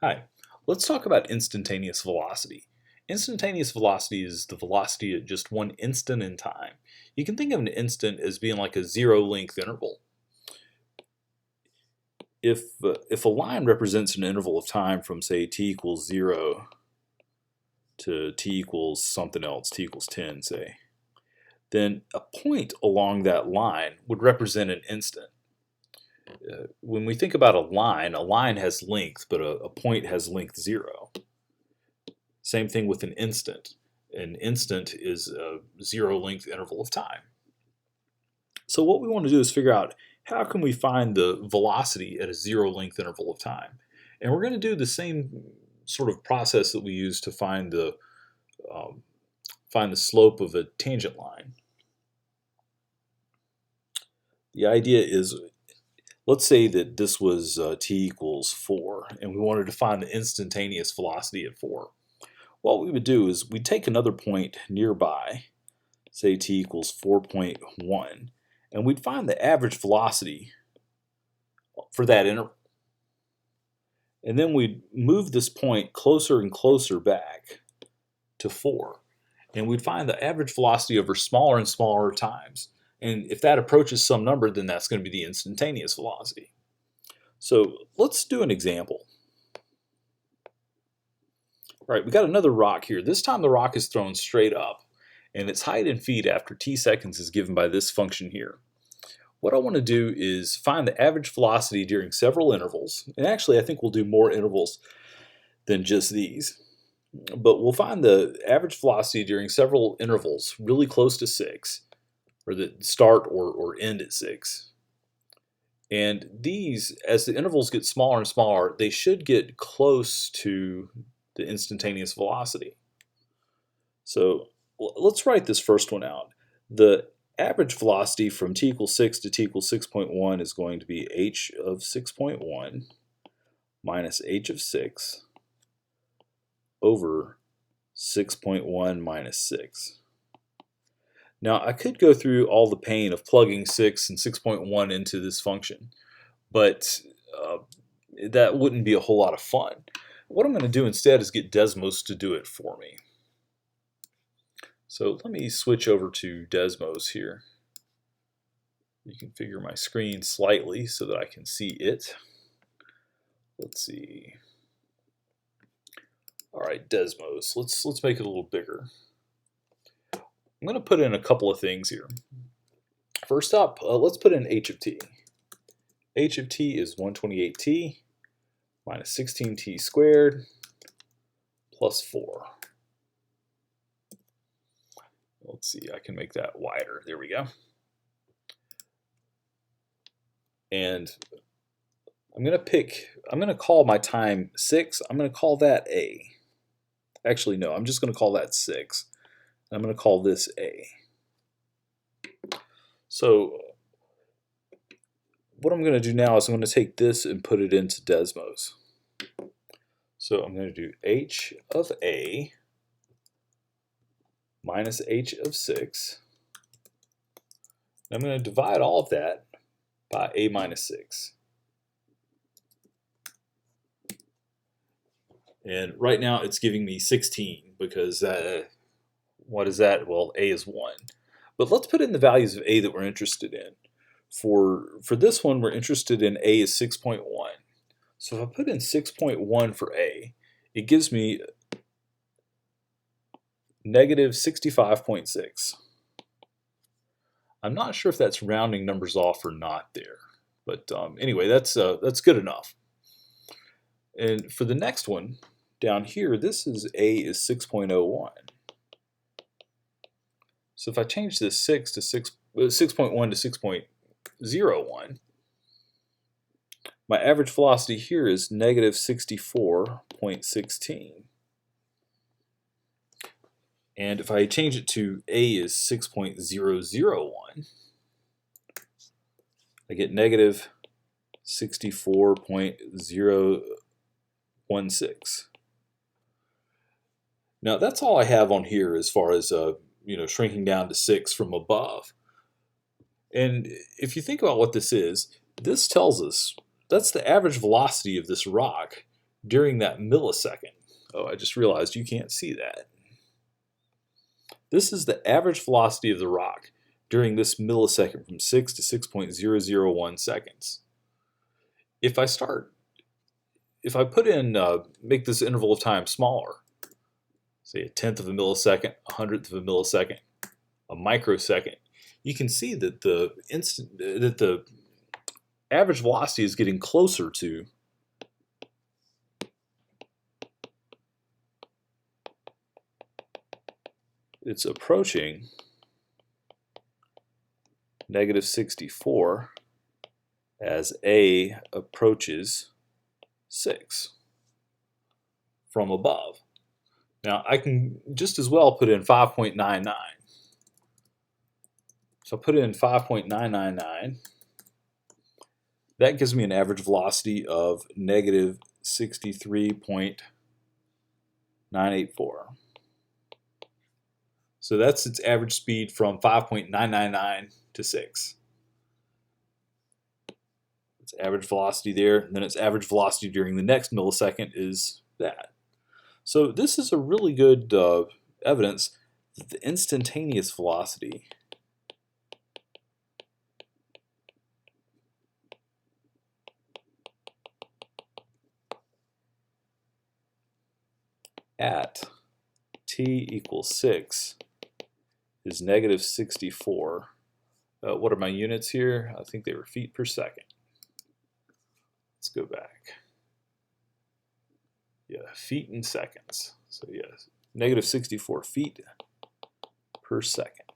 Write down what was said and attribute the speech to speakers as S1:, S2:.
S1: Hi, let's talk about instantaneous velocity. Instantaneous velocity is the velocity at just one instant in time. You can think of an instant as being like a zero-length interval. If a line represents an interval of time from, say, t equals 0 to t equals something else, t equals 10, say, then a point along that line would represent an instant. When we think about a line has length, but a point has length 0. Same thing with an instant. An instant is a zero-length interval of time. So what we want to do is figure out how can we find the velocity at a zero-length interval of time. And we're going to do the same sort of process that we use to find the slope of a tangent line. The idea is, let's say that this was t equals 4, and we wanted to find the instantaneous velocity at 4. What we would do is we'd take another point nearby, say t equals 4.1, and we'd find the average velocity for that interval. And then we'd move this point closer and closer back to 4. And we'd find the average velocity over smaller and smaller times. And if that approaches some number, then that's going to be the instantaneous velocity. So let's do an example. All right, we got another rock here. This time the rock is thrown straight up, and its height in feet after t seconds is given by this function here. What I want to do is find the average velocity during several intervals, and actually I think we'll do more intervals than just these. But we'll find the average velocity during several intervals really close to 6, or that start or end at 6. And these, as the intervals get smaller and smaller, they should get close to the instantaneous velocity. So let's write this first one out. The average velocity from t equals 6 to t equals 6.1 is going to be h of 6.1 minus h of 6 over 6.1 minus 6. Now I could go through all the pain of plugging 6 and 6.1 into this function, but that wouldn't be a whole lot of fun. What I'm going to do instead is get Desmos to do it for me. So let me switch over to Desmos here. You can configure my screen slightly so that I can see it. Let's see. All right, Desmos. Let's make it a little bigger. I'm going to put in a couple of things here. First up, let's put in h of t. H of t is 128t minus 16t squared plus 4. Let's see, I can make that wider. There we go. And I'm going to call my time 6. I'm going to call that A. Actually, no, I'm just going to call that 6. And I'm going to call this A. So what I'm going to do now is I'm going to take this and put it into Desmos. So I'm going to do h of A minus h of 6. I'm going to divide all of that by a minus 6. And right now it's giving me 16 because what is that? Well, a is 1. But let's put in the values of a that we're interested in. For this one, we're interested in a is 6.1. So if I put in 6.1 for a, it gives me negative 65.6. I'm not sure if that's rounding numbers off or not there. But anyway, that's good enough. And for the next one, down here, this is a is 6.01. So if I change this 6.1 to 6.01, my average velocity here is negative 64.16. And if I change it to a is 6.001, I get negative 64.016. Now that's all I have on here as far as shrinking down to 6 from above. And if you think about what this tells us that's the average velocity of this rock during that millisecond. Oh, I just realized you can't see that. This is the average velocity of the rock during this millisecond from 6 to 6.001 seconds. If I put in, make this interval of time smaller, say a tenth of a millisecond, a hundredth of a millisecond, a microsecond, you can see that the average velocity is getting closer to it's approaching negative 64 as A approaches 6 from above. Now I can just as well put in 5.99. So I put in 5.999. That gives me an average velocity of negative 63.984. So that's its average speed from 5.999 to 6. Its average velocity there, and then its average velocity during the next millisecond is that. So this is a really good evidence that the instantaneous velocity at t equals 6 is negative 64. What are my units here? I think they were feet per second. Let's go back. Yeah, feet in seconds. So yes, negative 64 feet per second.